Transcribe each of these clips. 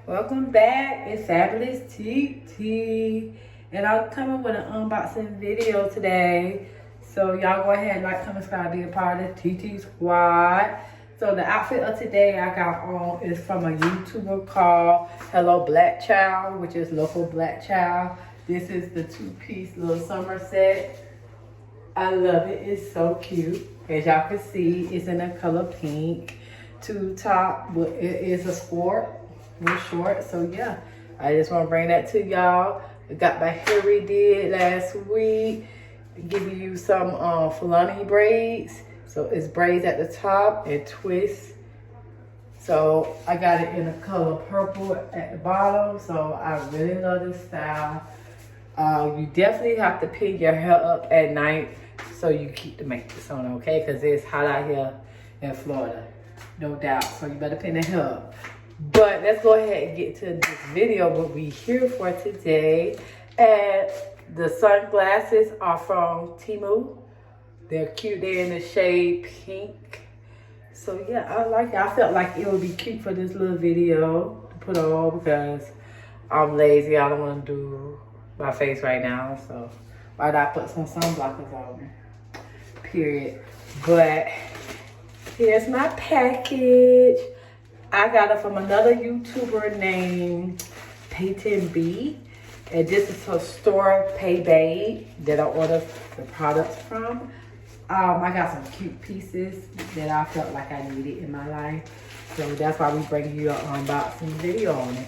Welcome back. It's Fabulous TT, and I'm coming with an unboxing video today. So y'all go ahead, like, comment, subscribe, be a part of the TT squad. So the outfit of today I got on is from a YouTuber called Hello Black Child, which is local black child. This is the two-piece little summer set. I love it. It's so cute. As y'all can see, it's in the color pink. Tube top, but it is a sport. Real short. So yeah, I just want to bring that to y'all. I got my hair redid last week. Giving you some Fulani braids. So it's braids at the top and twists. So I got it in the color purple at the bottom. So I really love this style. You definitely have to pin your hair up at night so you keep the makeup on, okay? Because it's hot out here in Florida, no doubt. So you better pin the hair up. But let's go ahead and get to this video, what we here for today. And the sunglasses are from Temu. They're cute. They're in the shade pink. So yeah, I like it. I felt like it would be cute for this little video to put on because I'm lazy. I don't want to do my face right now. So why not put some sunblockers on? Period. But here's my package. I got it from another YouTuber named Paybae, and this is her store, Paybae, that I ordered the products from. I got some cute pieces that I felt like I needed in my life, so that's why we bring you an unboxing video on it.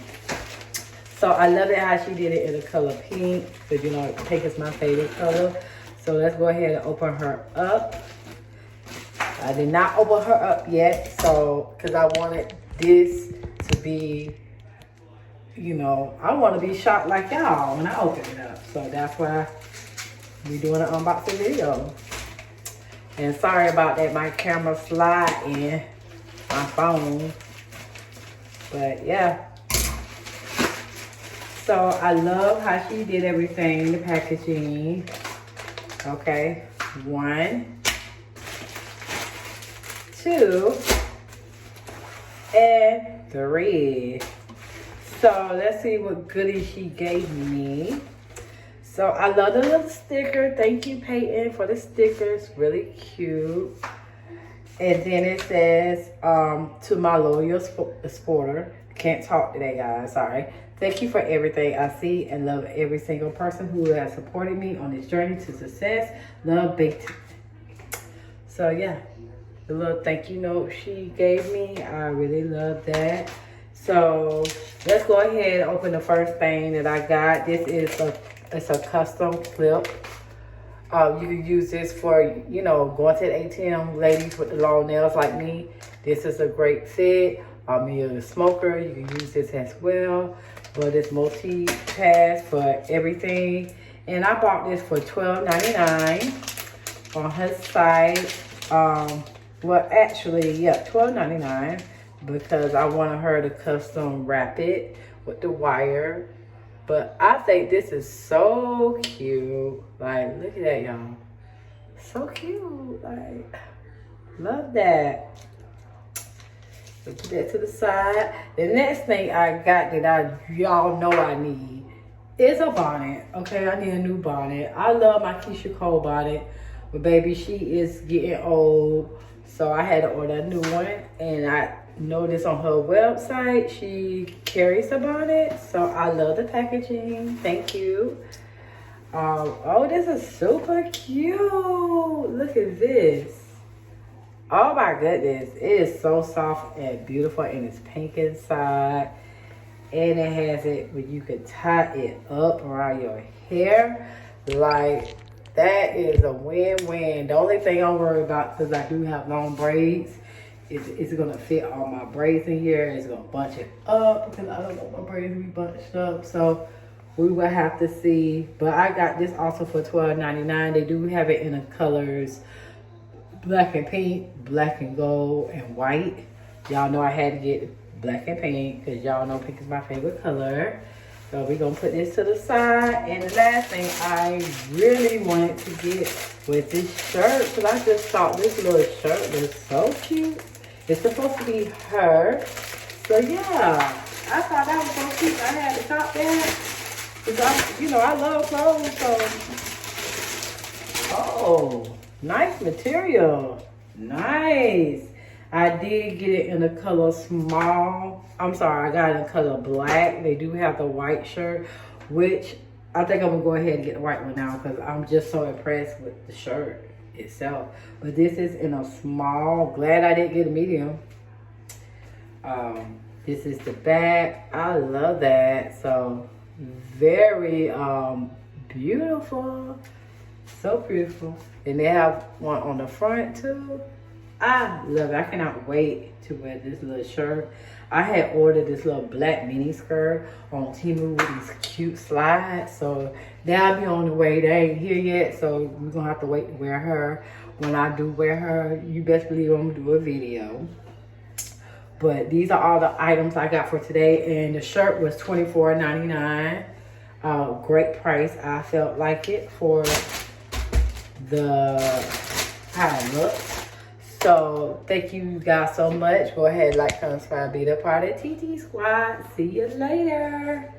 So I love it how she did it in the color pink, because you know pink is my favorite color. So let's go ahead and open her up. I did not open her up yet, so because I wanted this to be, you know, I want to be shocked like y'all when I open it up. So that's why we're doing an unboxing video. And sorry about that, my camera slide in my phone. But yeah. So I love how she did everything, the packaging. Okay, 1, 2, and 3. So let's see what goodies she gave me. So I love the little sticker. Thank you, Peyton, for the stickers. Really cute. And then it says, to my loyal supporter. Can't talk today, guys. Sorry. Thank you for everything I see and love every single person who has supported me on this journey to success. Love, Big T. So yeah. The little thank you note she gave me, I really love that. So let's go ahead and open the first thing that I got. This is it's a custom clip. You can use this for, you know, going to the ATM, ladies with the long nails like me. This is a great fit. You're a smoker, you can use this as well. But it's multi-pass for everything. And I bought this for $12.99 on her site. Well, actually, yeah, $12.99 because I wanted her to custom wrap it with the wire. But I think this is so cute. Like, look at that, y'all. So cute. Like, love that. So put that to the side. The next thing I got that y'all know I need is a bonnet. Okay, I need a new bonnet. I love my Keisha Cole bonnet. But baby, she is getting old. So I had to order a new one, and I noticed on her website she carries a bonnet. So I love the packaging. Thank you. Oh, this is super cute. Look at this. Oh my goodness, it is so soft and beautiful, and it's pink inside, and it has it where you can tie it up around your hair. Like, that is a win-win. The only thing I'm worried about, because I do have long braids, is it's going to fit all my braids in here. It's going to bunch it up because I don't want my braids to be bunched up. So we will have to see. But I got this also for $12.99. They do have it in the colors black and pink, black and gold, and white. Y'all know I had to get black and pink because y'all know pink is my favorite color. So we're going to put this to the side. And the last thing I really wanted to get was this shirt. Because I just thought this little shirt was so cute. It's supposed to be her. So yeah, I thought that was so cute. I had the top down. Cause I love clothes, so. Oh, nice material. Nice. I did get it in the color small. I'm sorry, I got it in color black. They do have the white shirt, which I think I'm gonna go ahead and get the white one now because I'm just so impressed with the shirt itself. But this is in a small. Glad I didn't get a medium. This is the back. I love that. So very beautiful. So beautiful. And they have one on the front too. I love it. I cannot wait to wear this little shirt. I had ordered this little black mini skirt on Temu with these cute slides. So that'll be on the way. They ain't here yet, so we're gonna have to wait to wear her. When I do wear her, you best believe I'm gonna do a video. But these are all the items I got for today. And the shirt was $24.99. Great price. I felt like it for how it looks. So thank you guys so much. Go ahead, like, comment, subscribe, be a part of TT Squad. See you later.